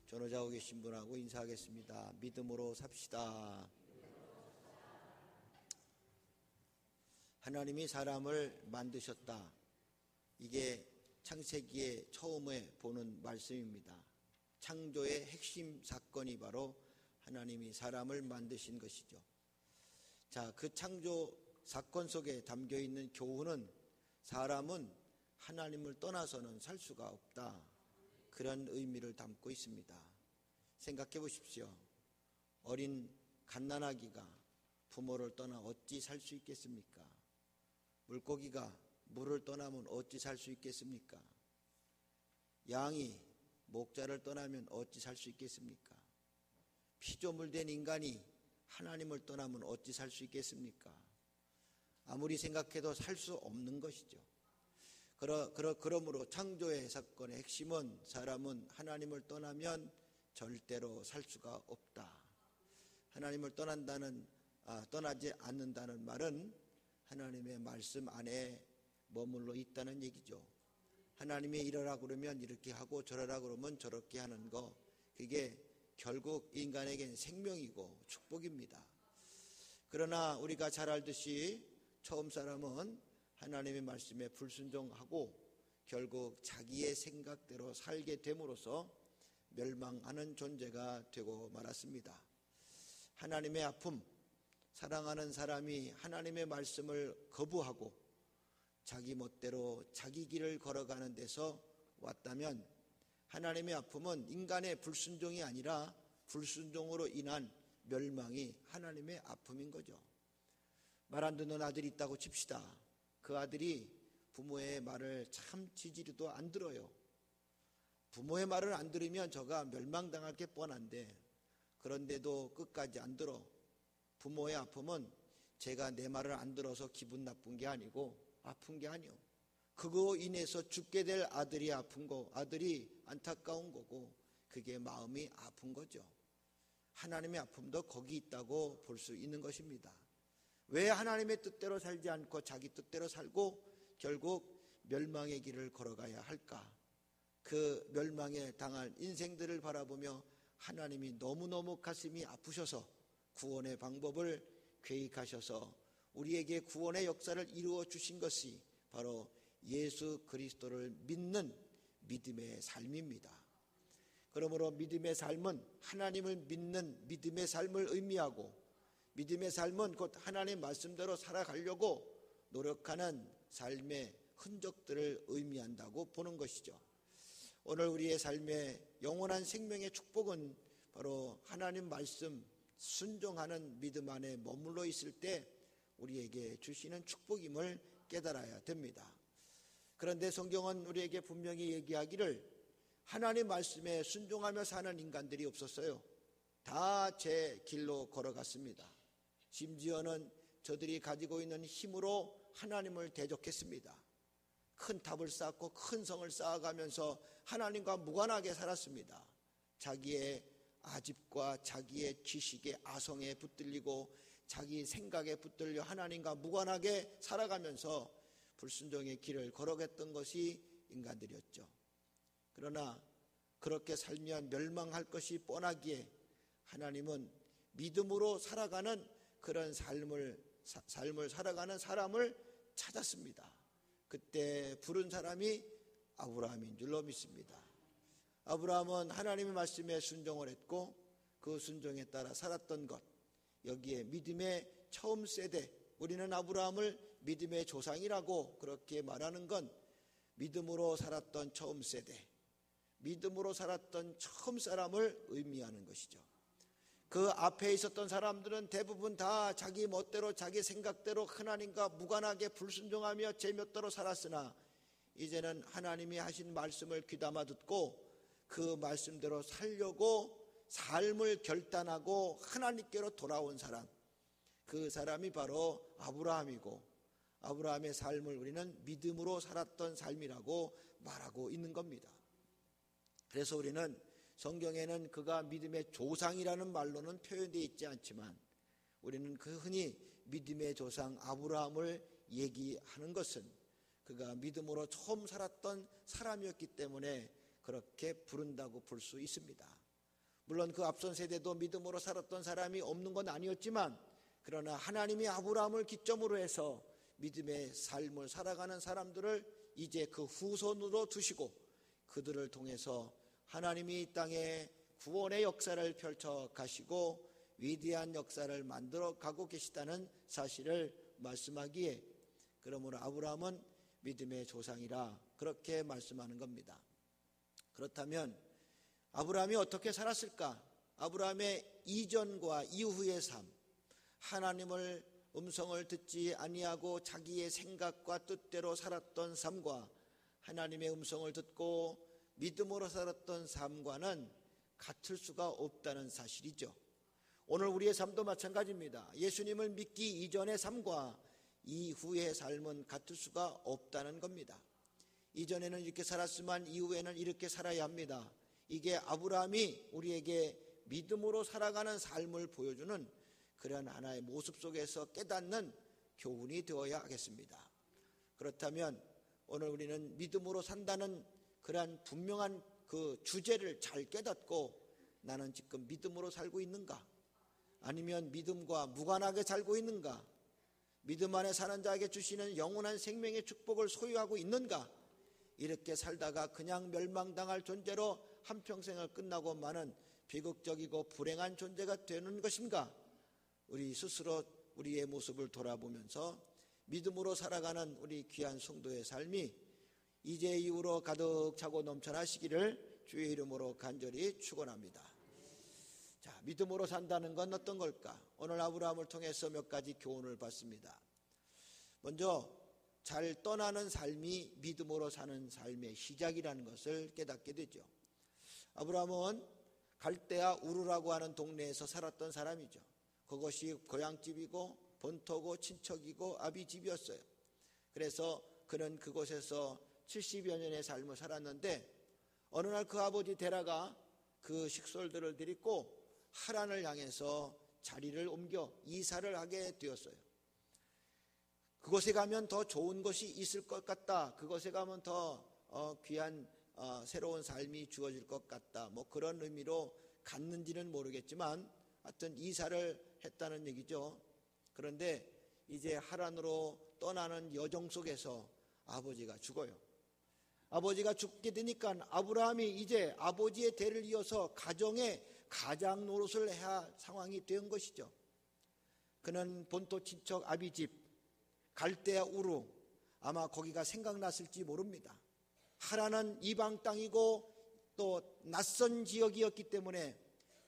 전호자고 계신 분하고 인사하겠습니다. 믿음으로 삽시다. 하나님이 사람을 만드셨다. 이게 창세기에 처음에 보는 말씀입니다. 창조의 핵심 사건이 바로 하나님이 사람을 만드신 것이죠. 자, 그 창조 사건 속에 담겨 있는 교훈은 사람은 하나님을 떠나서는 살 수가 없다. 그런 의미를 담고 있습니다. 생각해 보십시오. 어린 갓난아기가 부모를 떠나 어찌 살 수 있겠습니까? 물고기가 물을 떠나면 어찌 살 수 있겠습니까? 양이 목자를 떠나면 어찌 살 수 있겠습니까? 피조물된 인간이 하나님을 떠나면 어찌 살 수 있겠습니까? 아무리 생각해도 살 수 없는 것이죠. 그러므로 창조의 사건의 핵심은 사람은 하나님을 떠나면 절대로 살 수가 없다. 하나님을 떠나지 않는다는 말은 하나님의 말씀 안에 머물러 있다는 얘기죠. 하나님이 이러라 그러면 이렇게 하고 저러라 그러면 저렇게 하는 거, 그게 결국 인간에겐 생명이고 축복입니다. 그러나 우리가 잘 알듯이 처음 사람은 하나님의 말씀에 불순종하고 결국 자기의 생각대로 살게 됨으로써 멸망하는 존재가 되고 말았습니다. 하나님의 아픔, 사랑하는 사람이 하나님의 말씀을 거부하고 자기 멋대로 자기 길을 걸어가는 데서 왔다면 하나님의 아픔은 인간의 불순종이 아니라 불순종으로 인한 멸망이 하나님의 아픔인 거죠. 말 안 듣는 아들이 있다고 칩시다. 그 아들이 부모의 말을 참 지지리도 안 들어요. 부모의 말을 안 들으면 저가 멸망당할 게 뻔한데 그런데도 끝까지 안 들어. 부모의 아픔은 제가 내 말을 안 들어서 기분 나쁜 게 아니고 아픈 게 아니요. 그거 인해서 죽게 될 아들이 아픈 거, 아들이 안타까운 거고 그게 마음이 아픈 거죠. 하나님의 아픔도 거기 있다고 볼 수 있는 것입니다. 왜 하나님의 뜻대로 살지 않고 자기 뜻대로 살고 결국 멸망의 길을 걸어가야 할까? 그 멸망에 당할 인생들을 바라보며 하나님이 너무너무 가슴이 아프셔서 구원의 방법을 계획하셔서 우리에게 구원의 역사를 이루어 주신 것이 바로 예수 그리스도를 믿는 믿음의 삶입니다. 그러므로 믿음의 삶은 하나님을 믿는 믿음의 삶을 의미하고 믿음의 삶은 곧 하나님의 말씀대로 살아가려고 노력하는 삶의 흔적들을 의미한다고 보는 것이죠. 오늘 우리의 삶의 영원한 생명의 축복은 바로 하나님 말씀 순종하는 믿음 안에 머물러 있을 때 우리에게 주시는 축복임을 깨달아야 됩니다. 그런데 성경은 우리에게 분명히 얘기하기를 하나님 말씀에 순종하며 사는 인간들이 없었어요. 다 제 길로 걸어갔습니다. 심지어는 저들이 가지고 있는 힘으로 하나님을 대적했습니다. 큰 탑을 쌓고 큰 성을 쌓아가면서 하나님과 무관하게 살았습니다. 자기의 아집과 자기의 지식의 아성에 붙들리고 자기 생각에 붙들려 하나님과 무관하게 살아가면서 불순종의 길을 걸어갔던 것이 인간들이었죠. 그러나 그렇게 살면 멸망할 것이 뻔하기에 하나님은 믿음으로 살아가는 그런 삶을 살아가는 사람을 찾았습니다. 그때 부른 사람이 아브라함인 줄로 믿습니다. 아브라함은 하나님의 말씀에 순종을 했고 그 순종에 따라 살았던 것, 여기에 믿음의 처음 세대, 우리는 아브라함을 믿음의 조상이라고 그렇게 말하는 건 믿음으로 살았던 처음 세대, 믿음으로 살았던 처음 사람을 의미하는 것이죠. 그 앞에 있었던 사람들은 대부분 다 자기 멋대로 자기 생각대로 하나님과 무관하게 불순종하며 제 멋대로 살았으나 이제는 하나님이 하신 말씀을 귀담아 듣고 그 말씀대로 살려고 삶을 결단하고 하나님께로 돌아온 사람, 그 사람이 바로 아브라함이고 아브라함의 삶을 우리는 믿음으로 살았던 삶이라고 말하고 있는 겁니다. 그래서 우리는 성경에는 그가 믿음의 조상이라는 말로는 표현되어 있지 않지만 우리는 그 흔히 믿음의 조상 아브라함을 얘기하는 것은 그가 믿음으로 처음 살았던 사람이었기 때문에 그렇게 부른다고 볼 수 있습니다. 물론 그 앞선 세대도 믿음으로 살았던 사람이 없는 건 아니었지만, 그러나 하나님이 아브라함을 기점으로 해서 믿음의 삶을 살아가는 사람들을 이제 그 후손으로 두시고 그들을 통해서 하나님이 이 땅에 구원의 역사를 펼쳐 가시고 위대한 역사를 만들어 가고 계시다는 사실을 말씀하기에, 그러므로 아브라함은 믿음의 조상이라 그렇게 말씀하는 겁니다. 그렇다면 아브라함이 어떻게 살았을까? 아브라함의 이전과 이후의 삶, 하나님을 음성을 듣지 아니하고 자기의 생각과 뜻대로 살았던 삶과 하나님의 음성을 듣고 믿음으로 살았던 삶과는 같을 수가 없다는 사실이죠. 오늘 우리의 삶도 마찬가지입니다. 예수님을 믿기 이전의 삶과 이후의 삶은 같을 수가 없다는 겁니다. 이전에는 이렇게 살았지만 이후에는 이렇게 살아야 합니다. 이게 아브라함이 우리에게 믿음으로 살아가는 삶을 보여주는 그런 하나의 모습 속에서 깨닫는 교훈이 되어야 하겠습니다. 그렇다면 오늘 우리는 믿음으로 산다는 그러한 분명한 그 주제를 잘 깨닫고 나는 지금 믿음으로 살고 있는가? 아니면 믿음과 무관하게 살고 있는가? 믿음 안에 사는 자에게 주시는 영원한 생명의 축복을 소유하고 있는가? 이렇게 살다가 그냥 멸망당할 존재로 한평생을 끝나고 마는 비극적이고 불행한 존재가 되는 것인가? 우리 스스로 우리의 모습을 돌아보면서 믿음으로 살아가는 우리 귀한 성도의 삶이 이제 이후로 가득 차고 넘쳐나시기를 주의 이름으로 간절히 축원합니다. 자, 믿음으로 산다는 건 어떤 걸까? 오늘 아브라함을 통해서 몇 가지 교훈을 받습니다. 먼저 잘 떠나는 삶이 믿음으로 사는 삶의 시작이라는 것을 깨닫게 되죠. 아브라함은 갈대아 우르라고 하는 동네에서 살았던 사람이죠. 그것이 고향집이고 본토고 친척이고 아비집이었어요. 그래서 그는 그곳에서 70여 년의 삶을 살았는데 어느 날 그 아버지 데라가 그 식솔들을 데리고 하란을 향해서 자리를 옮겨 이사를 하게 되었어요. 그곳에 가면 더 좋은 것이 있을 것 같다. 그곳에 가면 더 귀한 새로운 삶이 주어질 것 같다. 뭐 그런 의미로 갔는지는 모르겠지만 하여튼 이사를 했다는 얘기죠. 그런데 이제 하란으로 떠나는 여정 속에서 아버지가 죽어요. 아버지가 죽게 되니까 아브라함이 이제 아버지의 대를 이어서 가정의 가장 노릇을 해야 할 상황이 된 것이죠. 그는 본토 친척 아비집 갈대아 우르, 아마 거기가 생각났을지 모릅니다. 하란은 이방 땅이고 또 낯선 지역이었기 때문에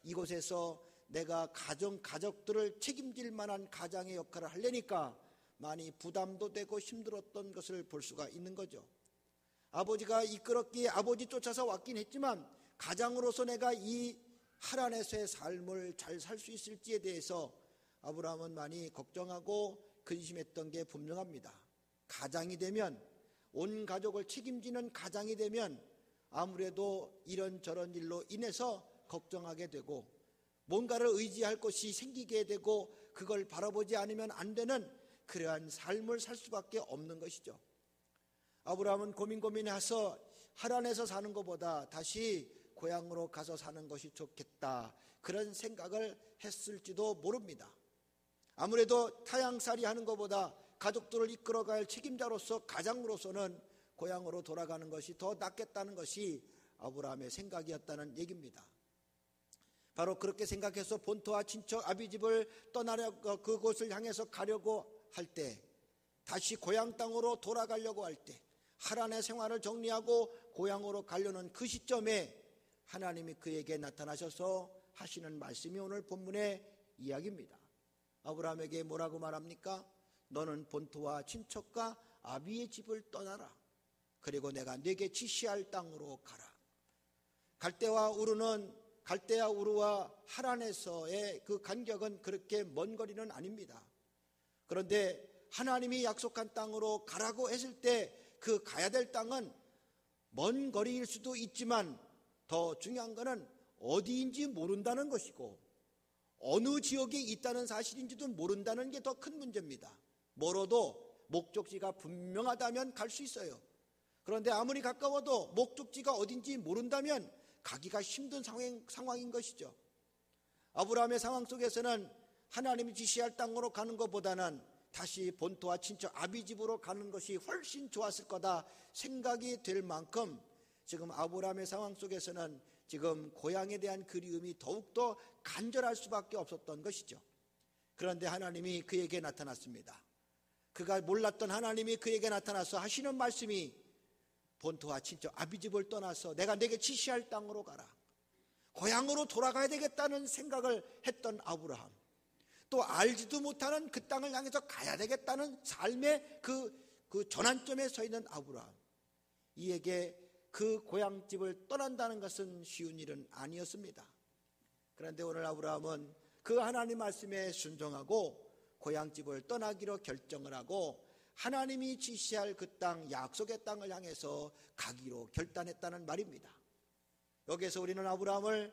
이곳에서 내가 가족들을 책임질 만한 가장의 역할을 하려니까 많이 부담도 되고 힘들었던 것을 볼 수가 있는 거죠. 아버지가 이끌었기에 아버지 쫓아서 왔긴 했지만 가장으로서 내가 이 하란에서의 삶을 잘 살 수 있을지에 대해서 아브라함은 많이 걱정하고 근심했던 게 분명합니다. 가장이 되면, 온 가족을 책임지는 가장이 되면 아무래도 이런저런 일로 인해서 걱정하게 되고 뭔가를 의지할 것이 생기게 되고 그걸 바라보지 않으면 안 되는 그러한 삶을 살 수밖에 없는 것이죠. 아브라함은 고민해서 하란에서 사는 것보다 다시 고향으로 가서 사는 것이 좋겠다, 그런 생각을 했을지도 모릅니다. 아무래도 타향살이 하는 것보다 가족들을 이끌어갈 책임자로서 가장으로서는 고향으로 돌아가는 것이 더 낫겠다는 것이 아브라함의 생각이었다는 얘기입니다. 바로 그렇게 생각해서 본토와 친척 아비집을 떠나려고 그곳을 향해서 가려고 할 때, 다시 고향 땅으로 돌아가려고 할 때, 하란의 생활을 정리하고 고향으로 가려는 그 시점에 하나님이 그에게 나타나셔서 하시는 말씀이 오늘 본문의 이야기입니다. 아브라함에게 뭐라고 말합니까? 너는 본토와 친척과 아비의 집을 떠나라. 그리고 내가 네게 지시할 땅으로 가라. 갈대아 우르와 하란에서의 그 간격은 그렇게 먼 거리는 아닙니다. 그런데 하나님이 약속한 땅으로 가라고 했을 때 그 가야 될 땅은 먼 거리일 수도 있지만 더 중요한 것은 어디인지 모른다는 것이고 어느 지역에 있다는 사실인지도 모른다는 게 더 큰 문제입니다. 멀어도 목적지가 분명하다면 갈 수 있어요. 그런데 아무리 가까워도 목적지가 어딘지 모른다면 가기가 힘든 상황인 것이죠. 아브라함의 상황 속에서는 하나님이 지시할 땅으로 가는 것보다는 다시 본토와 친척 아비집으로 가는 것이 훨씬 좋았을 거다 생각이 될 만큼 지금 아브라함의 상황 속에서는 지금 고향에 대한 그리움이 더욱더 간절할 수밖에 없었던 것이죠. 그런데 하나님이 그에게 나타났습니다. 그가 몰랐던 하나님이 그에게 나타나서 하시는 말씀이 본토와 친척 아비집을 떠나서 내가 내게 지시할 땅으로 가라. 고향으로 돌아가야 되겠다는 생각을 했던 아브라함, 또 알지도 못하는 그 땅을 향해서 가야 되겠다는 삶의 그 전환점에 서 있는 아브라함, 이에게 그 고향집을 떠난다는 것은 쉬운 일은 아니었습니다. 그런데 오늘 아브라함은 그 하나님 말씀에 순종하고 고향집을 떠나기로 결정을 하고 하나님이 지시할 그 땅, 약속의 땅을 향해서 가기로 결단했다는 말입니다. 여기에서 우리는 아브라함을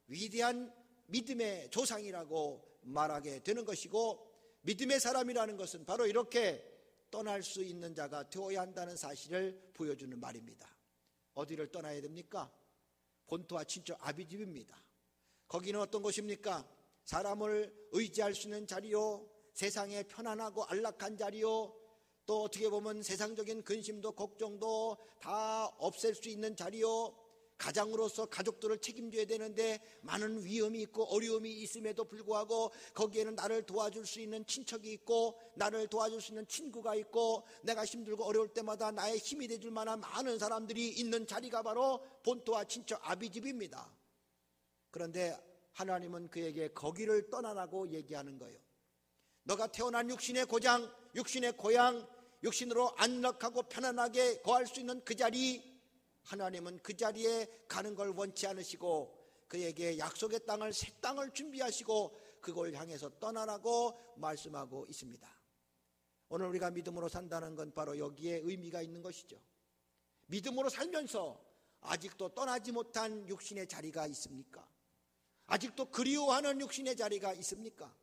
위대한 믿음의 조상이라고 말하게 되는 것이고, 믿음의 사람이라는 것은 바로 이렇게 떠날 수 있는 자가 되어야 한다는 사실을 보여주는 말입니다. 어디를 떠나야 됩니까? 본토와 친척 아비집입니다. 거기는 어떤 곳입니까? 사람을 의지할 수 있는 자리요, 세상에 편안하고 안락한 자리요, 또 어떻게 보면 세상적인 근심도 걱정도 다 없앨 수 있는 자리요, 가장으로서 가족들을 책임져야 되는데 많은 위험이 있고 어려움이 있음에도 불구하고 거기에는 나를 도와줄 수 있는 친척이 있고 나를 도와줄 수 있는 친구가 있고 내가 힘들고 어려울 때마다 나의 힘이 돼줄 만한 많은 사람들이 있는 자리가 바로 본토와 친척 아비집입니다. 그런데 하나님은 그에게 거기를 떠나라고 얘기하는 거예요. 너가 태어난 육신의 고장, 육신의 고향, 육신으로 안락하고 편안하게 거할 수 있는 그 자리, 하나님은 그 자리에 가는 걸 원치 않으시고 그에게 약속의 땅을, 새 땅을 준비하시고 그걸 향해서 떠나라고 말씀하고 있습니다. 오늘 우리가 믿음으로 산다는 건 바로 여기에 의미가 있는 것이죠. 믿음으로 살면서 아직도 떠나지 못한 육신의 자리가 있습니까? 아직도 그리워하는 육신의 자리가 있습니까?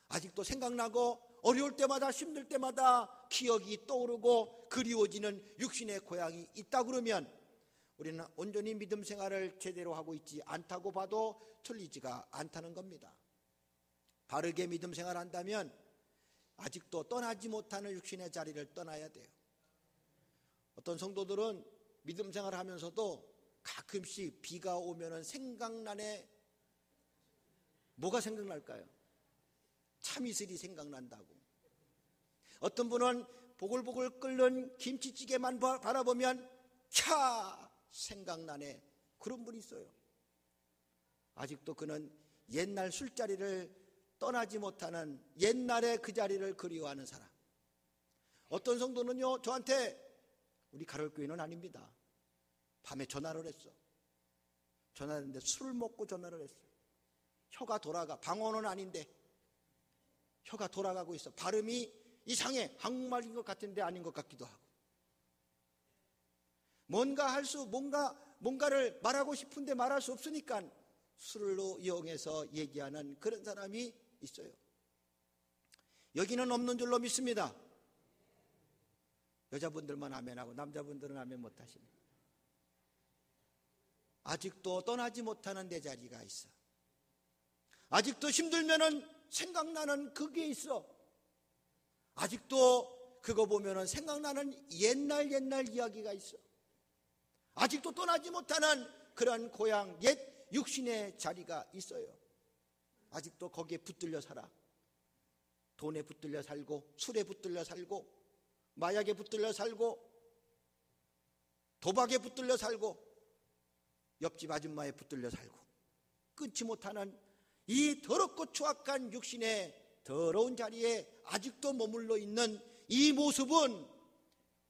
아직도 생각나고 어려울 때마다 힘들 때마다 기억이 떠오르고 그리워지는 육신의 고향이 있다 그러면 우리는 온전히 믿음 생활을 제대로 하고 있지 않다고 봐도 틀리지가 않다는 겁니다. 바르게 믿음 생활한다면 아직도 떠나지 못하는 육신의 자리를 떠나야 돼요. 어떤 성도들은 믿음 생활을 하면서도 가끔씩 비가 오면은 생각나네. 뭐가 생각날까요? 참이슬이 생각난다고. 어떤 분은 보글보글 끓는 김치찌개만 바라보면 캬 생각나네. 그런 분이 있어요. 아직도 그는 옛날 술자리를 떠나지 못하는 옛날의 그 자리를 그리워하는 사람. 어떤 성도는요, 저한테, 우리 가톨교회는 아닙니다, 밤에 전화를 했어. 전화를 했는데 술을 먹고 전화를 했어. 혀가 돌아가. 방언은 아닌데 혀가 돌아가고 있어. 발음이 이상해. 한국말인 것 같은데 아닌 것 같기도 하고. 뭔가를 말하고 싶은데 말할 수 없으니까 술로 이용해서 얘기하는 그런 사람이 있어요. 여기는 없는 줄로 믿습니다. 여자분들만 아멘하고 남자분들은 아멘 못하시네. 아직도 떠나지 못하는 내 자리가 있어. 아직도 힘들면은 생각나는 그게 있어. 아직도 그거 보면은 생각나는 옛날 이야기가 있어. 아직도 떠나지 못하는 그런 고향, 옛 육신의 자리가 있어요. 아직도 거기에 붙들려 살아. 돈에 붙들려 살고, 술에 붙들려 살고, 마약에 붙들려 살고, 도박에 붙들려 살고, 옆집 아줌마에 붙들려 살고, 끊지 못하는 이 더럽고 추악한 육신의 더러운 자리에 아직도 머물러 있는 이 모습은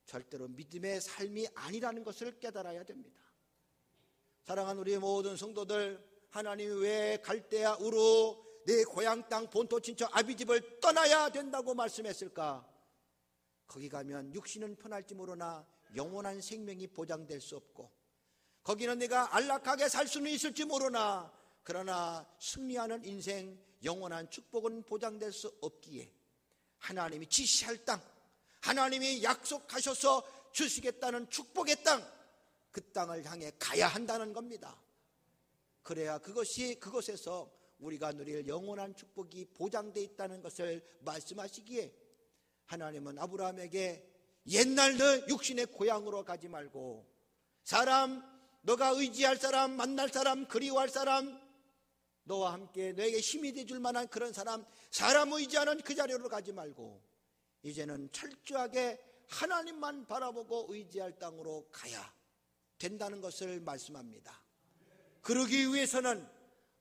절대로 믿음의 삶이 아니라는 것을 깨달아야 됩니다. 사랑하는 우리 모든 성도들, 하나님이 왜 갈대아 우르 내 고향 땅 본토 친척 아비집을 떠나야 된다고 말씀했을까? 거기 가면 육신은 편할지 모르나 영원한 생명이 보장될 수 없고, 거기는 내가 안락하게 살 수는 있을지 모르나 그러나 승리하는 인생, 영원한 축복은 보장될 수 없기에 하나님이 지시할 땅, 하나님이 약속하셔서 주시겠다는 축복의 땅, 그 땅을 향해 가야 한다는 겁니다. 그래야 그것에서 우리가 누릴 영원한 축복이 보장되어 있다는 것을 말씀하시기에 하나님은 아브라함에게 옛날 너 육신의 고향으로 가지 말고 너가 의지할 사람, 만날 사람, 그리워할 사람, 너와 함께 너에게 힘이 되줄 만한 그런 사람 의지하는 그 자리로 가지 말고 이제는 철저하게 하나님만 바라보고 의지할 땅으로 가야 된다는 것을 말씀합니다. 그러기 위해서는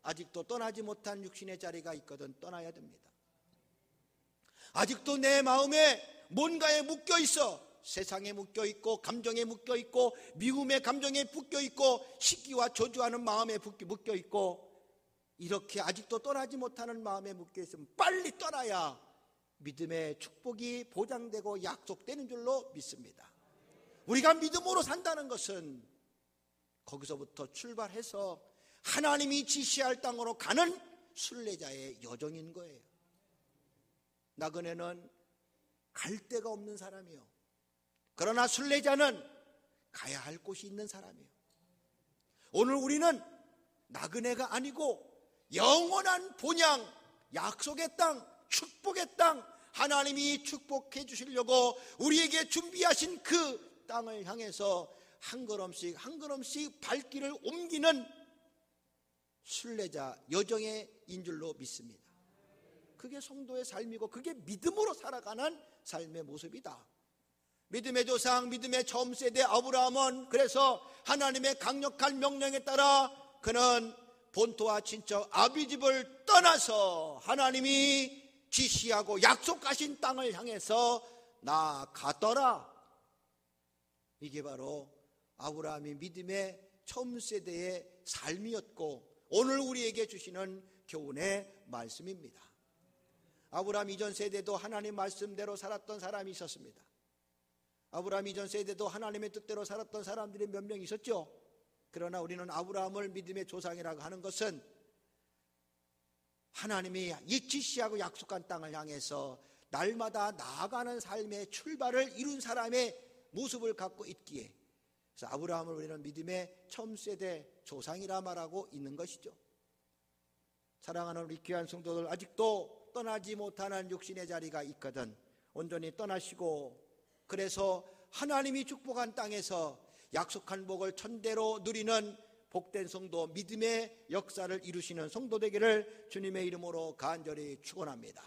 아직도 떠나지 못한 육신의 자리가 있거든 떠나야 됩니다. 아직도 내 마음에 뭔가에 묶여 있어. 세상에 묶여 있고 감정에 묶여 있고 미움의 감정에 묶여 있고 시기와 저주하는 마음에 묶여 있고 이렇게 아직도 떠나지 못하는 마음에 묶여 있으면 빨리 떠나야 믿음의 축복이 보장되고 약속되는 줄로 믿습니다. 우리가 믿음으로 산다는 것은 거기서부터 출발해서 하나님이 지시할 땅으로 가는 순례자의 여정인 거예요. 나그네는 갈 데가 없는 사람이요. 그러나 순례자는 가야 할 곳이 있는 사람이에요. 오늘 우리는 나그네가 아니고 영원한 본향, 약속의 땅, 축복의 땅, 하나님이 축복해 주시려고 우리에게 준비하신 그 땅을 향해서 한 걸음씩 한 걸음씩 발길을 옮기는 순례자 여정의 인줄로 믿습니다. 그게 성도의 삶이고 그게 믿음으로 살아가는 삶의 모습이다. 믿음의 조상, 믿음의 처음 세대 아브라함은 그래서 하나님의 강력한 명령에 따라 그는 본토와 친척 아비집을 떠나서 하나님이 지시하고 약속하신 땅을 향해서 나아가더라. 이게 바로 아브라함이 믿음의 처음 세대의 삶이었고 오늘 우리에게 주시는 교훈의 말씀입니다. 아브라함 이전 세대도 하나님 말씀대로 살았던 사람이 있었습니다. 아브라함 이전 세대도 하나님의 뜻대로 살았던 사람들이 몇 명 있었죠. 그러나 우리는 아브라함을 믿음의 조상이라고 하는 것은 하나님이 이 지시하고 약속한 땅을 향해서 날마다 나아가는 삶의 출발을 이룬 사람의 모습을 갖고 있기에 그래서 아브라함을 우리는 믿음의 처음 세대 조상이라 말하고 있는 것이죠. 사랑하는 우리 귀한 성도들, 아직도 떠나지 못하는 육신의 자리가 있거든 온전히 떠나시고 그래서 하나님이 축복한 땅에서 약속한 복을 천대로 누리는 복된 성도, 믿음의 역사를 이루시는 성도 되기를 주님의 이름으로 간절히 축원합니다.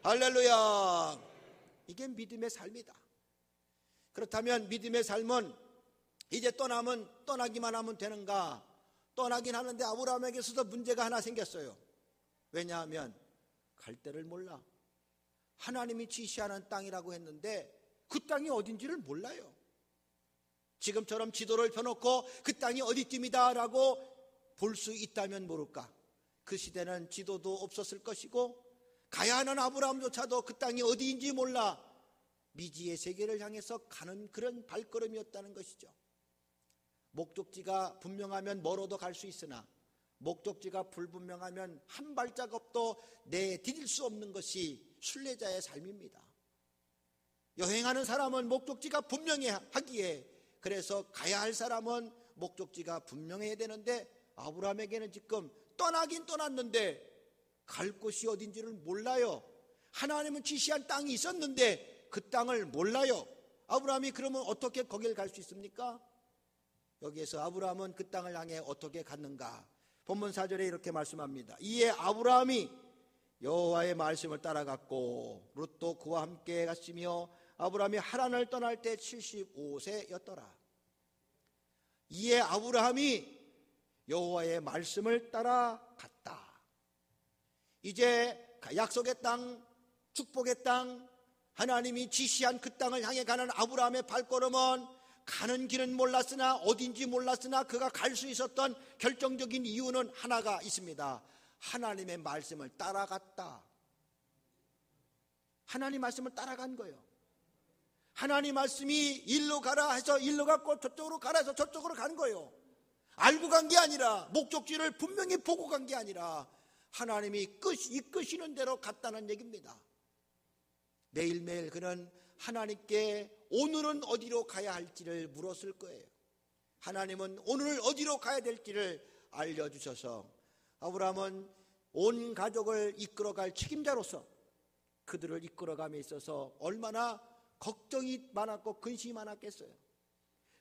할렐루야. 이게 믿음의 삶이다. 그렇다면 믿음의 삶은 이제 떠나기만 하면 되는가? 떠나긴 하는데 아브라함에게서도 문제가 하나 생겼어요. 왜냐하면 갈 데를 몰라. 하나님이 지시하는 땅이라고 했는데 그 땅이 어딘지를 몰라요. 지금처럼 지도를 펴놓고 그 땅이 어디쯤이다 라고 볼 수 있다면 모를까. 그 시대는 지도도 없었을 것이고 가야 하는 아브라함조차도 그 땅이 어디인지 몰라 미지의 세계를 향해서 가는 그런 발걸음이었다는 것이죠. 목적지가 분명하면 멀어도 갈 수 있으나 목적지가 불분명하면 한 발자국도 내디딜 수 없는 것이 순례자의 삶입니다. 여행하는 사람은 목적지가 분명하기에 그래서 가야 할 사람은 목적지가 분명해야 되는데 아브라함에게는 지금 떠나긴 떠났는데 갈 곳이 어딘지를 몰라요. 하나님은 지시한 땅이 있었는데 그 땅을 몰라요. 아브라함이 그러면 어떻게 거길 갈 수 있습니까? 여기에서 아브라함은 그 땅을 향해 어떻게 갔는가? 본문 4절에 이렇게 말씀합니다. 이에 아브라함이 여호와의 말씀을 따라갔고 롯도 그와 함께 갔으며 아브라함이 하란을 떠날 때 75세였더라. 이에 아브라함이 여호와의 말씀을 따라갔다. 이제 약속의 땅, 축복의 땅, 하나님이 지시한 그 땅을 향해 가는 아브라함의 발걸음은 가는 길은 몰랐으나 어딘지 몰랐으나 그가 갈 수 있었던 결정적인 이유는 하나가 있습니다. 하나님의 말씀을 따라갔다. 하나님 말씀을 따라간 거예요. 하나님 말씀이 일로 가라 해서 일로 갔고 저쪽으로 가라 해서 저쪽으로 간 거예요. 알고 간 게 아니라 목적지를 분명히 보고 간 게 아니라 하나님이 이끄시는 대로 갔다는 얘기입니다. 매일매일 그는 하나님께 오늘은 어디로 가야 할지를 물었을 거예요. 하나님은 오늘 어디로 가야 될지를 알려주셔서 아브라함은 온 가족을 이끌어갈 책임자로서 그들을 이끌어감에 있어서 얼마나 걱정이 많았고 근심이 많았겠어요.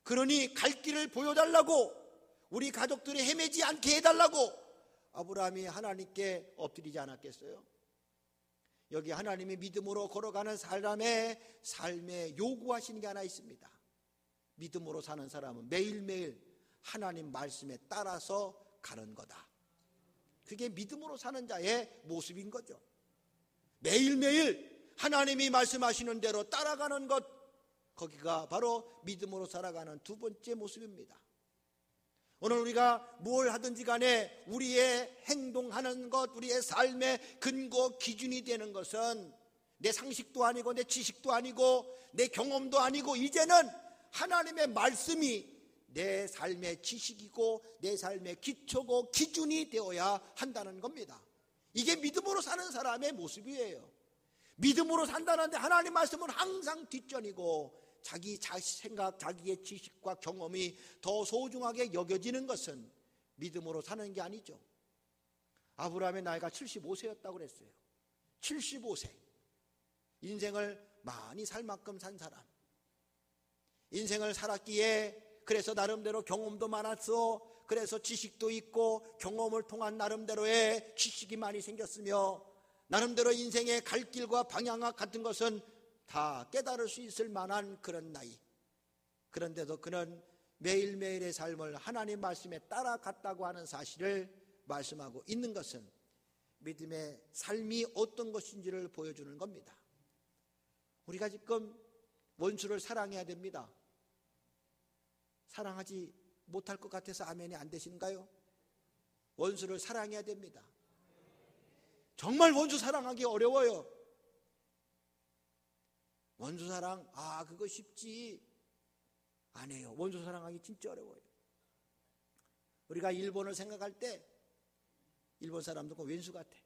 그러니 갈 길을 보여달라고, 우리 가족들이 헤매지 않게 해달라고 아브라함이 하나님께 엎드리지 않았겠어요? 여기 하나님이 믿음으로 걸어가는 사람의 삶에 요구하시는 게 하나 있습니다. 믿음으로 사는 사람은 매일매일 하나님 말씀에 따라서 가는 거다. 그게 믿음으로 사는 자의 모습인 거죠. 매일매일 하나님이 말씀하시는 대로 따라가는 것, 거기가 바로 믿음으로 살아가는 두 번째 모습입니다. 오늘 우리가 뭘 하든지 간에 우리의 행동하는 것, 우리의 삶의 근거 기준이 되는 것은 내 상식도 아니고 내 지식도 아니고 내 경험도 아니고 이제는 하나님의 말씀이 내 삶의 지식이고 내 삶의 기초고 기준이 되어야 한다는 겁니다. 이게 믿음으로 사는 사람의 모습이에요. 믿음으로 산다는데 하나님 말씀은 항상 뒷전이고 자기 생각, 자기의 지식과 경험이 더 소중하게 여겨지는 것은 믿음으로 사는 게 아니죠. 아브라함의 나이가 75세였다고 그랬어요. 75세. 인생을 많이 살 만큼 산 사람. 인생을 살았기에 그래서 나름대로 경험도 많았어. 그래서 지식도 있고 경험을 통한 나름대로의 지식이 많이 생겼으며 나름대로 인생의 갈 길과 방향과 같은 것은 다 깨달을 수 있을 만한 그런 나이. 그런데도 그는 매일매일의 삶을 하나님 말씀에 따라갔다고 하는 사실을 말씀하고 있는 것은 믿음의 삶이 어떤 것인지를 보여주는 겁니다. 우리가 지금 원수를 사랑해야 됩니다. 사랑하지 못할 것 같아서 아멘이 안 되시는가요? 원수를 사랑해야 됩니다. 정말 원수 사랑하기 어려워요. 원수 사랑, 그거 쉽지. 안 해요. 원수 사랑하기 진짜 어려워요. 우리가 일본을 생각할 때 일본 사람들은 왼수 같아.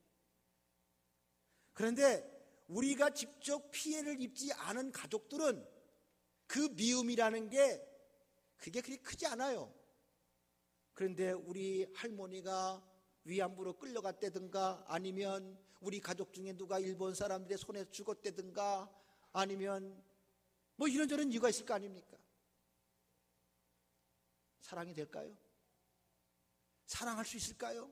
그런데 우리가 직접 피해를 입지 않은 가족들은 그 미움이라는 게 그게 그리 크지 않아요. 그런데 우리 할머니가 위안부로 끌려갔다든가 아니면 우리 가족 중에 누가 일본 사람들의 손에 죽었다든가 아니면 뭐 이런저런 이유가 있을 거 아닙니까? 사랑이 될까요? 사랑할 수 있을까요?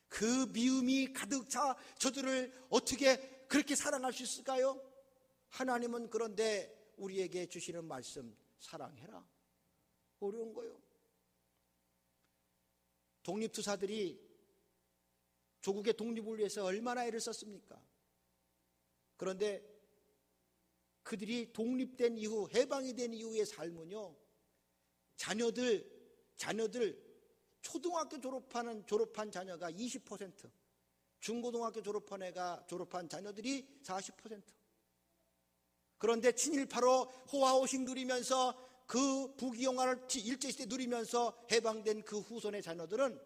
그 미움이 가득 차 저들을 어떻게 그렇게 사랑할 수 있을까요? 하나님은 그런데 우리에게 주시는 말씀, 사랑해라. 어려운 거예요. 독립투사들이 조국의 독립을 위해서 얼마나 애를 썼습니까? 그런데 그들이 독립된 이후, 해방이 된 이후의 삶은요, 자녀들 초등학교 졸업한 자녀가 20%, 중고등학교 졸업한 자녀들이 40%. 그런데 친일파로 호화호식 누리면서 그 부귀영화를 일제시대 누리면서 해방된 그 후손의 자녀들은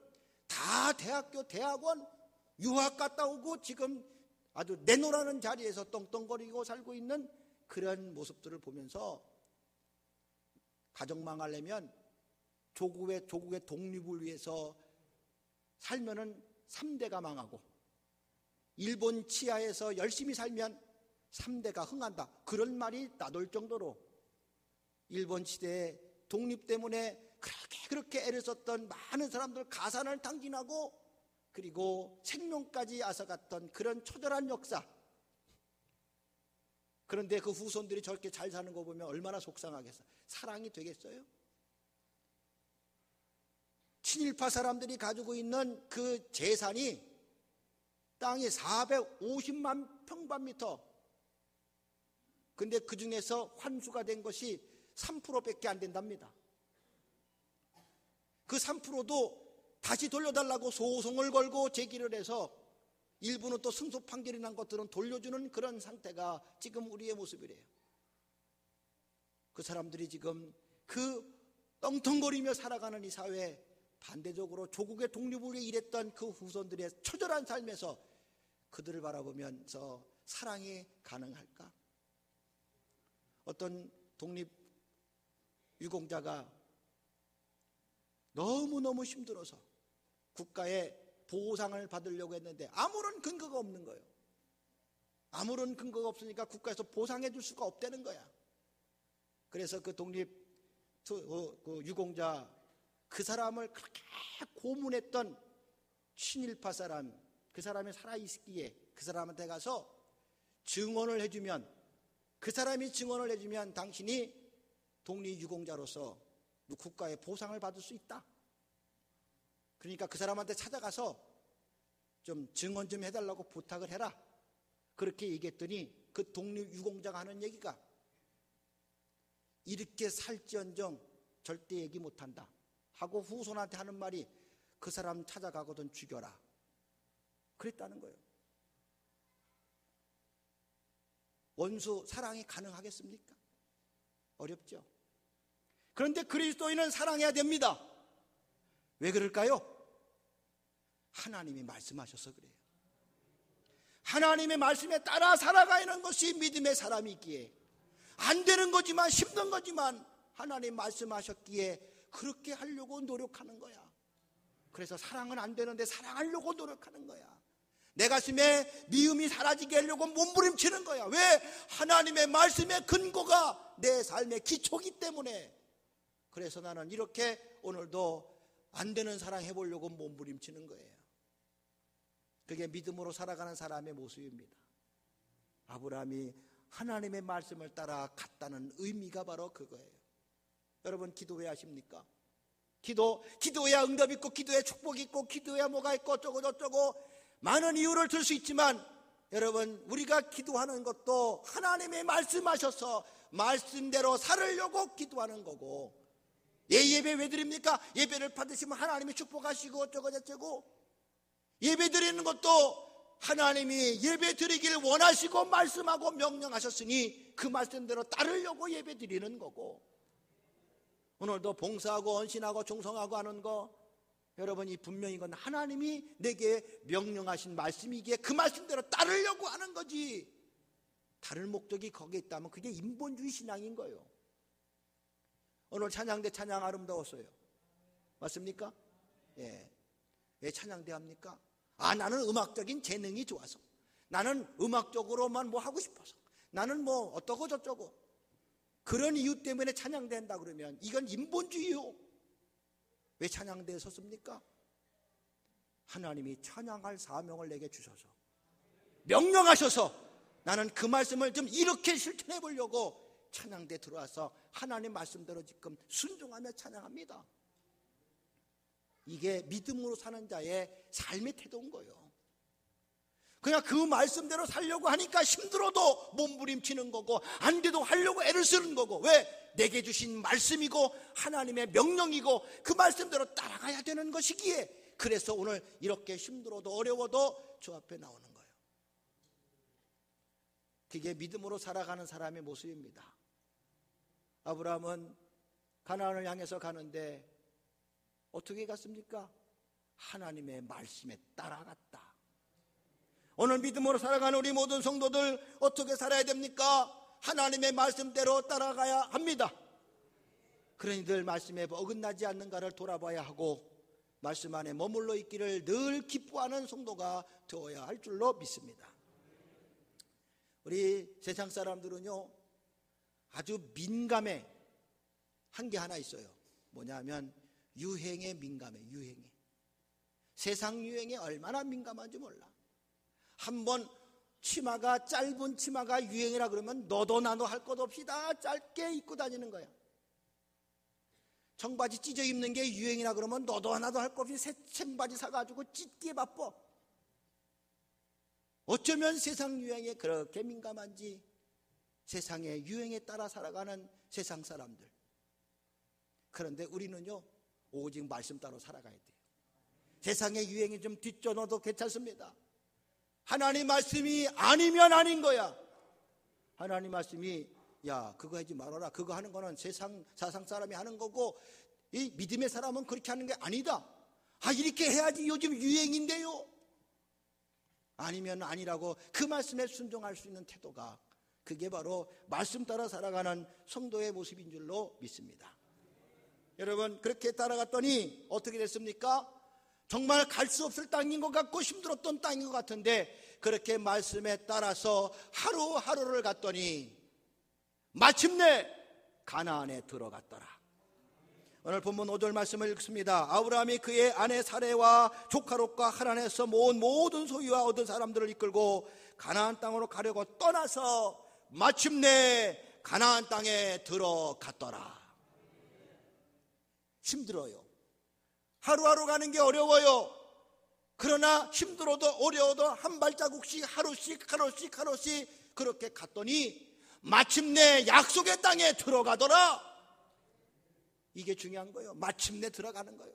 다 대학교, 대학원, 유학 갔다 오고 지금 아주 내노라는 자리에서 떵떵거리고 살고 있는 그런 모습들을 보면서 가정 망하려면 조국의 독립을 위해서 살면은 3대가 망하고 일본 치하에서 열심히 살면 3대가 흥한다. 그런 말이 나돌 정도로 일본 시대에 독립 때문에 그렇게 애를 썼던 많은 사람들 가산을 탕진하고 그리고 생명까지 앗아갔던 그런 처절한 역사. 그런데 그 후손들이 저렇게 잘 사는 거 보면 얼마나 속상하겠어요. 사랑이 되겠어요? 친일파 사람들이 가지고 있는 그 재산이 땅이 450만 평방미터. 근데 그 중에서 환수가 된 것이 3%밖에 안 된답니다. 그 3%도 다시 돌려달라고 소송을 걸고 제기를 해서 일부는 또 승소 판결이 난 것들은 돌려주는 그런 상태가 지금 우리의 모습이래요. 그 사람들이 지금 그 떵떵거리며 살아가는 이 사회에 반대적으로 조국의 독립을 위해 일했던 그 후손들의 처절한 삶에서 그들을 바라보면서 사랑이 가능할까? 어떤 독립유공자가 너무너무 힘들어서 국가의 보상을 받으려고 했는데 아무런 근거가 없는 거예요. 아무런 근거가 없으니까 국가에서 보상해 줄 수가 없다는 거야. 그래서 그 유공자 그 사람을 그렇게 고문했던 친일파 사람, 그 사람이 살아있기에 그 사람한테 가서 증언을 해주면, 그 사람이 증언을 해주면 당신이 독립유공자로서 국가의 보상을 받을 수 있다. 그러니까 그 사람한테 찾아가서 좀 증언 좀 해달라고 부탁을 해라. 그렇게 얘기했더니 그 독립유공자가 하는 얘기가 이렇게 살지언정 절대 얘기 못한다 하고 후손한테 하는 말이 그 사람 찾아가거든 죽여라. 그랬다는 거예요. 원수 사랑이 가능하겠습니까? 어렵죠. 그런데 그리스도인은 사랑해야 됩니다. 왜 그럴까요? 하나님이 말씀하셔서 그래요. 하나님의 말씀에 따라 살아가는 것이 믿음의 사람이기에, 안 되는 거지만 힘든 거지만 하나님 말씀하셨기에 그렇게 하려고 노력하는 거야. 그래서 사랑은 안 되는데 사랑하려고 노력하는 거야. 내 가슴에 미움이 사라지게 하려고 몸부림치는 거야. 왜? 하나님의 말씀의 근거가 내 삶의 기초기 때문에. 그래서 나는 이렇게 오늘도 안 되는 사랑 해보려고 몸부림치는 거예요. 그게 믿음으로 살아가는 사람의 모습입니다. 아브라함이 하나님의 말씀을 따라 갔다는 의미가 바로 그거예요. 여러분, 기도 왜 하십니까? 기도해야 응답 있고, 기도해야 축복 있고, 기도해야 뭐가 있고, 어쩌고 저쩌고 많은 이유를 들 수 있지만, 여러분, 우리가 기도하는 것도 하나님의 말씀하셔서 말씀대로 살으려고 기도하는 거고, 예배 왜 드립니까? 예배를 받으시면 하나님이 축복하시고 어쩌고 저쩌고, 예배 드리는 것도 하나님이 예배 드리길 원하시고 말씀하고 명령하셨으니 그 말씀대로 따르려고 예배 드리는 거고, 오늘도 봉사하고 헌신하고 충성하고 하는 거, 여러분이 분명히 이건 하나님이 내게 명령하신 말씀이기에 그 말씀대로 따르려고 하는 거지, 다른 목적이 거기에 있다면 그게 인본주의 신앙인 거예요. 오늘 찬양대 찬양 아름다웠어요. 맞습니까? 예. 왜 찬양대 합니까? 나는 음악적인 재능이 좋아서, 나는 음악적으로만 뭐 하고 싶어서, 나는 뭐 어떠고 저쩌고, 그런 이유 때문에 찬양대한다 그러면 이건 인본주의요. 왜 찬양대에 섰습니까? 하나님이 찬양할 사명을 내게 주셔서 명령하셔서 나는 그 말씀을 좀 이렇게 실천해 보려고 찬양대에 들어와서 하나님 말씀대로 지금 순종하며 찬양합니다. 이게 믿음으로 사는 자의 삶의 태도인 거예요. 그냥 그 말씀대로 살려고 하니까 힘들어도 몸부림치는 거고, 안 돼도 하려고 애를 쓰는 거고. 왜? 내게 주신 말씀이고 하나님의 명령이고 그 말씀대로 따라가야 되는 것이기에, 그래서 오늘 이렇게 힘들어도 어려워도 주 앞에 나오는 거예요. 그게 믿음으로 살아가는 사람의 모습입니다. 아브라함은 가나안을 향해서 가는데 어떻게 갔습니까? 하나님의 말씀에 따라갔다. 오늘 믿음으로 살아가는 우리 모든 성도들 어떻게 살아야 됩니까? 하나님의 말씀대로 따라가야 합니다. 그러니 늘 말씀에 어긋나지 않는가를 돌아봐야 하고, 말씀 안에 머물러 있기를 늘 기뻐하는 성도가 되어야 할 줄로 믿습니다. 우리 세상 사람들은요, 아주 민감해. 한 게 하나 있어요. 뭐냐면 유행에 민감해. 유행에. 세상 유행에 얼마나 민감한지 몰라. 한번 치마가, 짧은 치마가 유행이라 그러면 너도 나도 할 것 없이 다 짧게 입고 다니는 거야. 청바지 찢어 입는 게 유행이라 그러면 너도 나도 할 것 없이 새 청바지 사가지고 찢기에 바빠. 어쩌면 세상 유행에 그렇게 민감한지, 세상의 유행에 따라 살아가는 세상 사람들. 그런데 우리는요, 오직 말씀 따라 살아가야 돼요. 세상의 유행이 좀 뒤쫓아도 괜찮습니다. 하나님 말씀이 아니면 아닌 거야. 하나님 말씀이 야, 그거 하지 말아라, 그거 하는 거는 세상 사람이 하는 거고, 이 믿음의 사람은 그렇게 하는 게 아니다. 이렇게 해야지 요즘 유행인데요. 아니면 아니라고 그 말씀에 순종할 수 있는 태도가, 그게 바로 말씀 따라 살아가는 성도의 모습인 줄로 믿습니다. 여러분, 그렇게 따라갔더니 어떻게 됐습니까? 정말 갈 수 없을 땅인 것 같고 힘들었던 땅인 것 같은데 그렇게 말씀에 따라서 하루하루를 갔더니 마침내 가나안에 들어갔더라. 오늘 본문 5절 말씀을 읽습니다. 아브라함이 그의 아내 사레와 조카 롯과 하란에서 모은 모든 소유와 얻은 사람들을 이끌고 가나안 땅으로 가려고 떠나서 마침내 가나안 땅에 들어갔더라. 힘들어요. 하루하루 가는 게 어려워요. 그러나 힘들어도 어려워도 한 발자국씩 하루씩 그렇게 갔더니 마침내 약속의 땅에 들어가더라. 이게 중요한 거예요. 마침내 들어가는 거예요.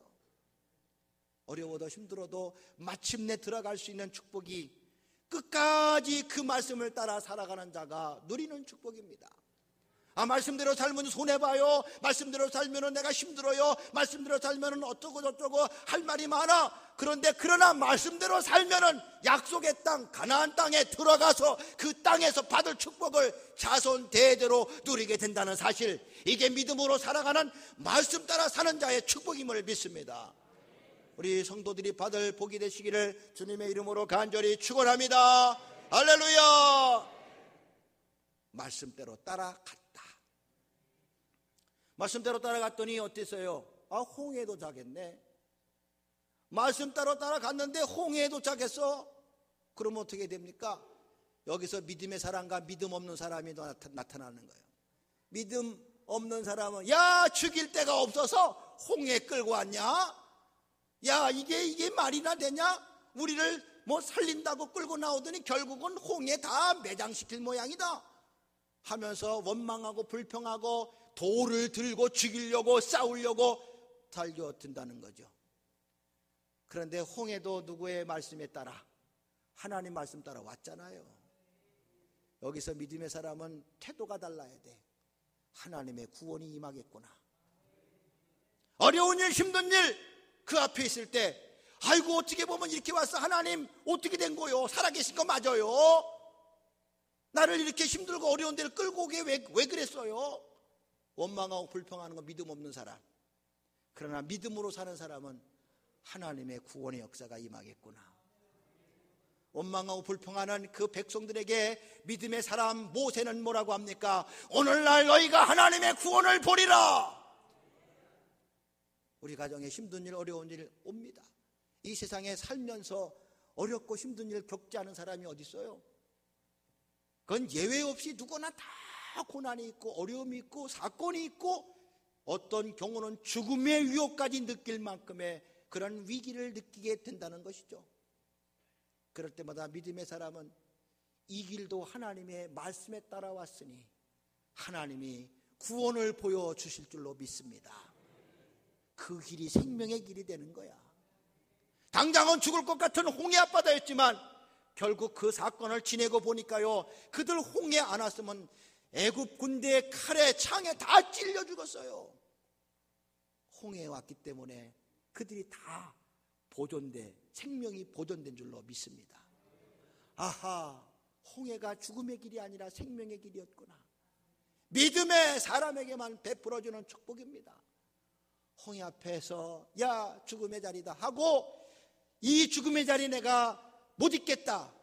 어려워도 힘들어도 마침내 들어갈 수 있는 축복이 끝까지 그 말씀을 따라 살아가는 자가 누리는 축복입니다. 말씀대로 살면 손해봐요. 말씀대로 살면 내가 힘들어요. 말씀대로 살면 어쩌고 저쩌고 할 말이 많아. 그러나 말씀대로 살면 약속의 땅 가나안 땅에 들어가서 그 땅에서 받을 축복을 자손 대대로 누리게 된다는 사실, 이게 믿음으로 살아가는 말씀 따라 사는 자의 축복임을 믿습니다. 우리 성도들이 받을 복이 되시기를 주님의 이름으로 간절히 축원합니다. 할렐루야. 말씀대로 따라갔다. 말씀대로 따라갔더니 어땠어요? 홍해에 도착했네. 말씀대로 따라갔는데 홍해에 도착했어. 그러면 어떻게 됩니까? 여기서 믿음의 사람과 믿음 없는 사람이 나타나는 거예요. 믿음 없는 사람은 야, 죽일 데가 없어서 홍해 끌고 왔냐? 야, 이게 말이나 되냐? 우리를 살린다고 끌고 나오더니 결국은 홍해 다 매장시킬 모양이다 하면서 원망하고 불평하고 돌을 들고 죽이려고 싸우려고 달려든다는 거죠. 그런데 홍해도 누구의 말씀에 따라? 하나님 말씀 따라 왔잖아요. 여기서 믿음의 사람은 태도가 달라야 돼. 하나님의 구원이 임하겠구나. 어려운 일, 힘든 일 그 앞에 있을 때 아이고 어떻게 보면 이렇게 왔어. 하나님 어떻게 된 거요? 살아계신 거 맞아요? 나를 이렇게 힘들고 어려운 데를 끌고 오게 왜 그랬어요? 원망하고 불평하는 건 믿음 없는 사람. 그러나 믿음으로 사는 사람은 하나님의 구원의 역사가 임하겠구나. 원망하고 불평하는 그 백성들에게 믿음의 사람 모세는 뭐라고 합니까? 오늘날 너희가 하나님의 구원을 보리라. 우리 가정에 힘든 일, 어려운 일 옵니다. 이 세상에 살면서 어렵고 힘든 일 겪지 않은 사람이 어디 있어요? 그건 예외 없이 누구나 다 고난이 있고 어려움이 있고 사건이 있고 어떤 경우는 죽음의 위협까지 느낄 만큼의 그런 위기를 느끼게 된다는 것이죠. 그럴 때마다 믿음의 사람은 이 길도 하나님의 말씀에 따라왔으니 하나님이 구원을 보여주실 줄로 믿습니다. 그 길이 생명의 길이 되는 거야. 당장은 죽을 것 같은 홍해 앞바다였지만 결국 그 사건을 지내고 보니까요, 그들 홍해 안 왔으면 애굽 군대의 칼에 창에 다 찔려 죽었어요. 홍해에 왔기 때문에 그들이 다 생명이 보존된 줄로 믿습니다. 아하, 홍해가 죽음의 길이 아니라 생명의 길이었구나. 믿음의 사람에게만 베풀어주는 축복입니다. 홍해 앞에서 야, 죽음의 자리다 하고 이 죽음의 자리 내가 못 있겠다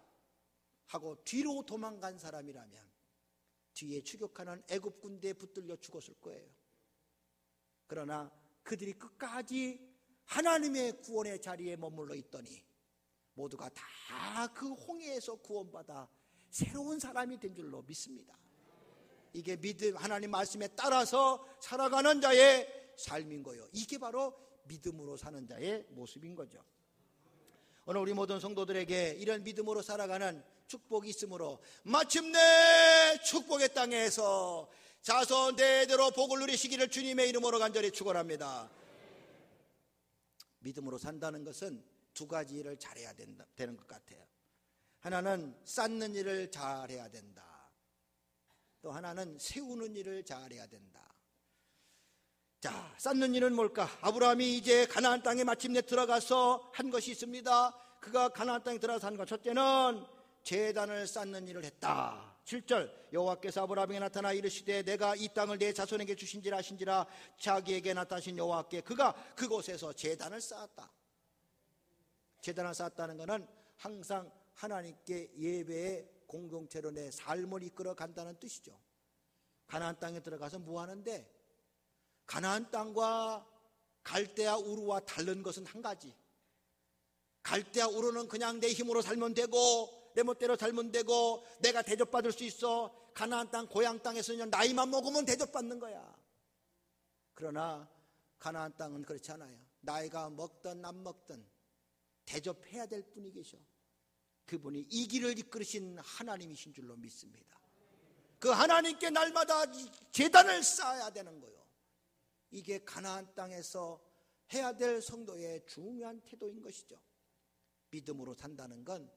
하고 뒤로 도망간 사람이라면 뒤에 추격하는 애굽 군대에 붙들려 죽었을 거예요. 그러나 그들이 끝까지 하나님의 구원의 자리에 머물러 있더니 모두가 다 그 홍해에서 구원받아 새로운 사람이 된 줄로 믿습니다. 이게 믿음, 하나님 말씀에 따라서 살아가는 자의 삶인 거예요. 이게 바로 믿음으로 사는 자의 모습인 거죠. 오늘 우리 모든 성도들에게 이런 믿음으로 살아가는 축복이 있으므로 마침내 축복의 땅에서 자손 대대로 복을 누리시기를 주님의 이름으로 간절히 축원합니다. 믿음으로 산다는 것은 두 가지 일을 잘해야 되는 것 같아요. 하나는 쌓는 일을 잘해야 된다. 또 하나는 세우는 일을 잘해야 된다. 자, 쌓는 일은 뭘까? 아브라함이 이제 가나안 땅에 마침내 들어가서 한 것이 있습니다. 그가 가나안 땅에 들어가서 한 것, 첫째는 제단을 쌓는 일을 했다. 7절, 여호와께서 아브라함에게 나타나 이르시되 내가 이 땅을 내 자손에게 주신지라 하신지라 자기에게 나타나신 여호와께 그가 그곳에서 제단을 쌓았다. 제단을 쌓았다는 것은 항상 하나님께 예배의 공동체로 내 삶을 이끌어 간다는 뜻이죠. 가나안 땅에 들어가서 뭐 하는데? 가나안 땅과 갈대아 우르와 다른 것은 한 가지. 갈대아 우르는 그냥 내 힘으로 살면 되고 내 멋대로 살면 되고 내가 대접받을 수 있어. 가나안 땅 고향 땅에서는 나이만 먹으면 대접받는 거야. 그러나 가나안 땅은 그렇지 않아요. 나이가 먹든 안 먹든 대접해야 될 분이 계셔. 그분이 이 길을 이끌으신 하나님이신 줄로 믿습니다. 그 하나님께 날마다 제단을 쌓아야 되는 거예요. 이게 가나안 땅에서 해야 될 성도의 중요한 태도인 것이죠. 믿음으로 산다는 건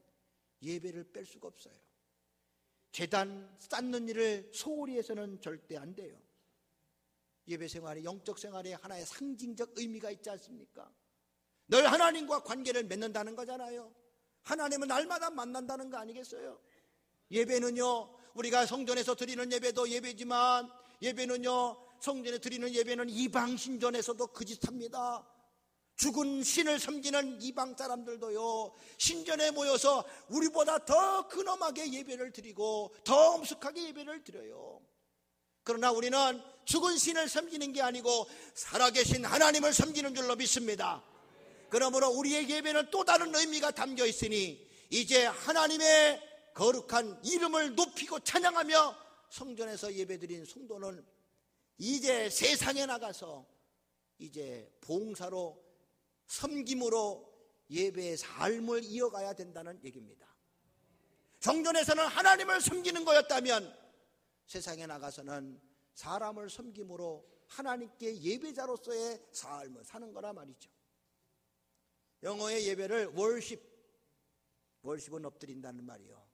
예배를 뺄 수가 없어요. 제단 쌓는 일을 소홀히 해서는 절대 안 돼요. 예배 생활이 영적 생활에 하나의 상징적 의미가 있지 않습니까? 늘 하나님과 관계를 맺는다는 거잖아요. 하나님은 날마다 만난다는 거 아니겠어요? 예배는요, 우리가 성전에서 드리는 예배도 예배지만 예배는요, 성전에 드리는 예배는 이방 신전에서도 거짓합니다. 죽은 신을 섬기는 이방 사람들도요, 신전에 모여서 우리보다 더 근엄하게 예배를 드리고 더 엄숙하게 예배를 드려요. 그러나 우리는 죽은 신을 섬기는 게 아니고 살아계신 하나님을 섬기는 줄로 믿습니다. 그러므로 우리의 예배는 또 다른 의미가 담겨 있으니 이제 하나님의 거룩한 이름을 높이고 찬양하며 성전에서 예배드린 성도는 이제 세상에 나가서 이제 봉사로 섬김으로 예배의 삶을 이어가야 된다는 얘기입니다. 성전에서는 하나님을 섬기는 거였다면 세상에 나가서는 사람을 섬김으로 하나님께 예배자로서의 삶을 사는 거라 말이죠. 영어의 예배를 월십은 엎드린다는 말이에요.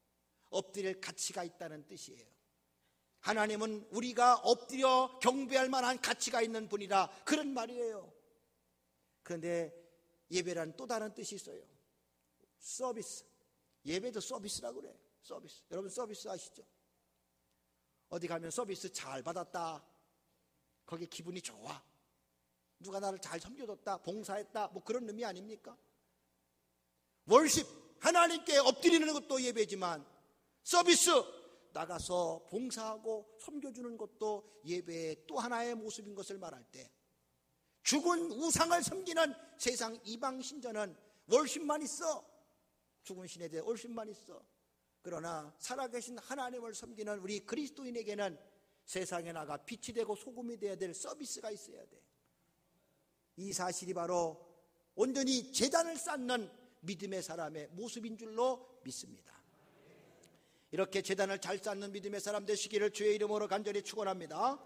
엎드릴 가치가 있다는 뜻이에요. 하나님은 우리가 엎드려 경배할 만한 가치가 있는 분이라 그런 말이에요. 그런데 예배라는 또 다른 뜻이 있어요. 서비스. 예배도 서비스라고 그래요. 서비스. 여러분 서비스 아시죠? 어디 가면 서비스 잘 받았다, 거기 기분이 좋아, 누가 나를 잘 섬겨줬다, 봉사했다, 뭐 그런 의미 아닙니까? 월십, 하나님께 엎드리는 것도 예배지만 서비스, 나가서 봉사하고 섬겨주는 것도 예배의 또 하나의 모습인 것을 말할 때, 죽은 우상을 섬기는 세상 이방 신전은 월십만 있어. 죽은 신에 대해 월십만 있어. 그러나 살아계신 하나님을 섬기는 우리 그리스도인에게는 세상에 나가 빛이 되고 소금이 되어야 될 서비스가 있어야 돼. 이 사실이 바로 온전히 제단을 쌓는 믿음의 사람의 모습인 줄로 믿습니다. 이렇게 제단을 잘 쌓는 믿음의 사람 되시기를 주의 이름으로 간절히 축원합니다.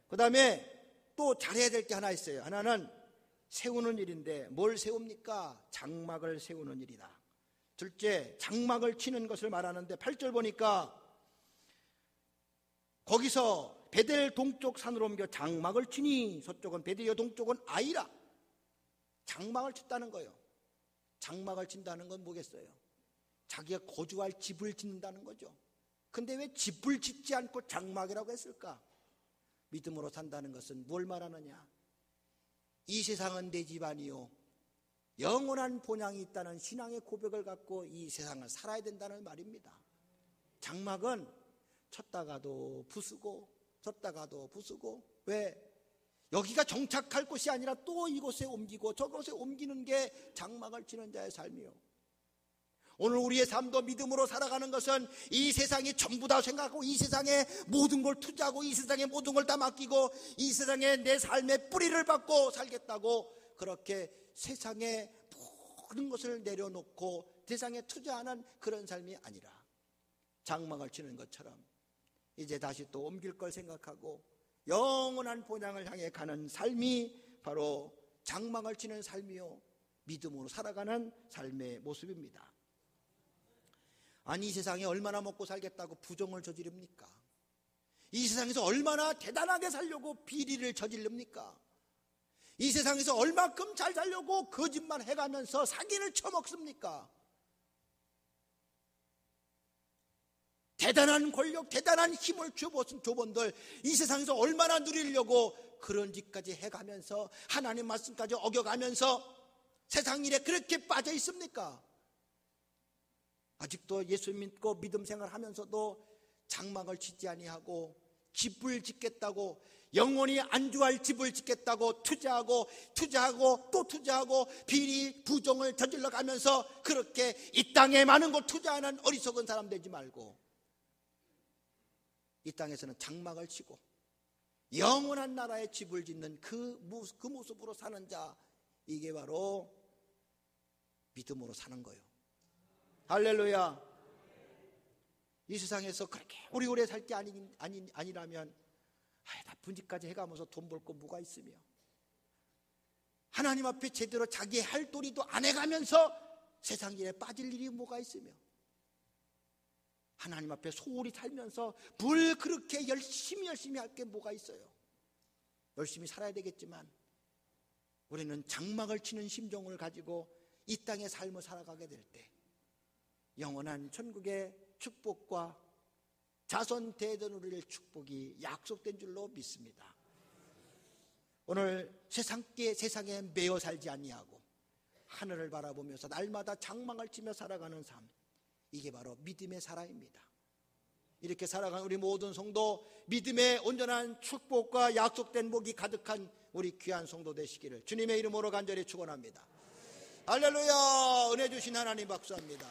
그 다음에 또 잘해야 될 게 하나 있어요. 하나는 세우는 일인데 뭘 세웁니까? 장막을 세우는 일이다. 둘째, 장막을 치는 것을 말하는데 8절 보니까 거기서 베델 동쪽 산으로 옮겨 장막을 치니 서쪽은 베델이요 동쪽은 아이라. 장막을 쳤다는 거예요. 장막을 친다는 건 뭐겠어요? 자기가 거주할 집을 짓는다는 거죠. 근데 왜 집을 짓지 않고 장막이라고 했을까? 믿음으로 산다는 것은 뭘 말하느냐? 이 세상은 내 집 아니요 영원한 본향이 있다는 신앙의 고백을 갖고 이 세상을 살아야 된다는 말입니다. 장막은 쳤다가도 부수고 쳤다가도 부수고, 왜? 여기가 정착할 곳이 아니라 또 이곳에 옮기고 저곳에 옮기는 게 장막을 치는 자의 삶이요. 오늘 우리의 삶도 믿음으로 살아가는 것은 이 세상이 전부 다 생각하고 이 세상에 모든 걸 투자하고 이 세상에 모든 걸 다 맡기고 이 세상에 내 삶의 뿌리를 받고 살겠다고 그렇게 세상에 모든 것을 내려놓고 세상에 투자하는 그런 삶이 아니라 장막을 치는 것처럼 이제 다시 또 옮길 걸 생각하고 영원한 본향을 향해 가는 삶이 바로 장막을 치는 삶이요 믿음으로 살아가는 삶의 모습입니다. 아니, 이 세상에 얼마나 먹고 살겠다고 부정을 저지릅니까? 이 세상에서 얼마나 대단하게 살려고 비리를 저지릅니까? 이 세상에서 얼마큼 잘 살려고 거짓말 해가면서 사기를 쳐먹습니까? 대단한 권력, 대단한 힘을 줘본들 이 세상에서 얼마나 누리려고 그런 짓까지 해가면서 하나님 말씀까지 어겨가면서 세상 일에 그렇게 빠져 있습니까? 아직도 예수 믿고 믿음 생활하면서도 장막을 짓지 아니하고 집을 짓겠다고, 영원히 안주할 집을 짓겠다고 투자하고 또 투자하고 비리 부정을 저질러 가면서 그렇게 이 땅에 많은 걸 투자하는 어리석은 사람 되지 말고, 이 땅에서는 장막을 치고 영원한 나라에 집을 짓는 그 모습으로 사는 자, 이게 바로 믿음으로 사는 거예요. 할렐루야. 이 세상에서 그렇게 오래오래 살 게 아니라면 나쁜 짓까지 해가면서 돈 벌 거 뭐가 있으며, 하나님 앞에 제대로 자기의 할 도리도 안 해가면서 세상 일에 빠질 일이 뭐가 있으며, 하나님 앞에 소홀히 살면서 뭘 그렇게 열심히 할 게 뭐가 있어요. 열심히 살아야 되겠지만 우리는 장막을 치는 심정을 가지고 이 땅의 삶을 살아가게 될 때 영원한 천국의 축복과 자손 대대로 누릴 축복이 약속된 줄로 믿습니다. 오늘 세상에 매여 살지 아니하고 하늘을 바라보면서 날마다 장막을 치며 살아가는 삶, 이게 바로 믿음의 사람입니다. 이렇게 살아가는 우리 모든 성도, 믿음의 온전한 축복과 약속된 복이 가득한 우리 귀한 성도 되시기를 주님의 이름으로 간절히 축원합니다. 할렐루야. 은혜 주신 하나님 박수합니다.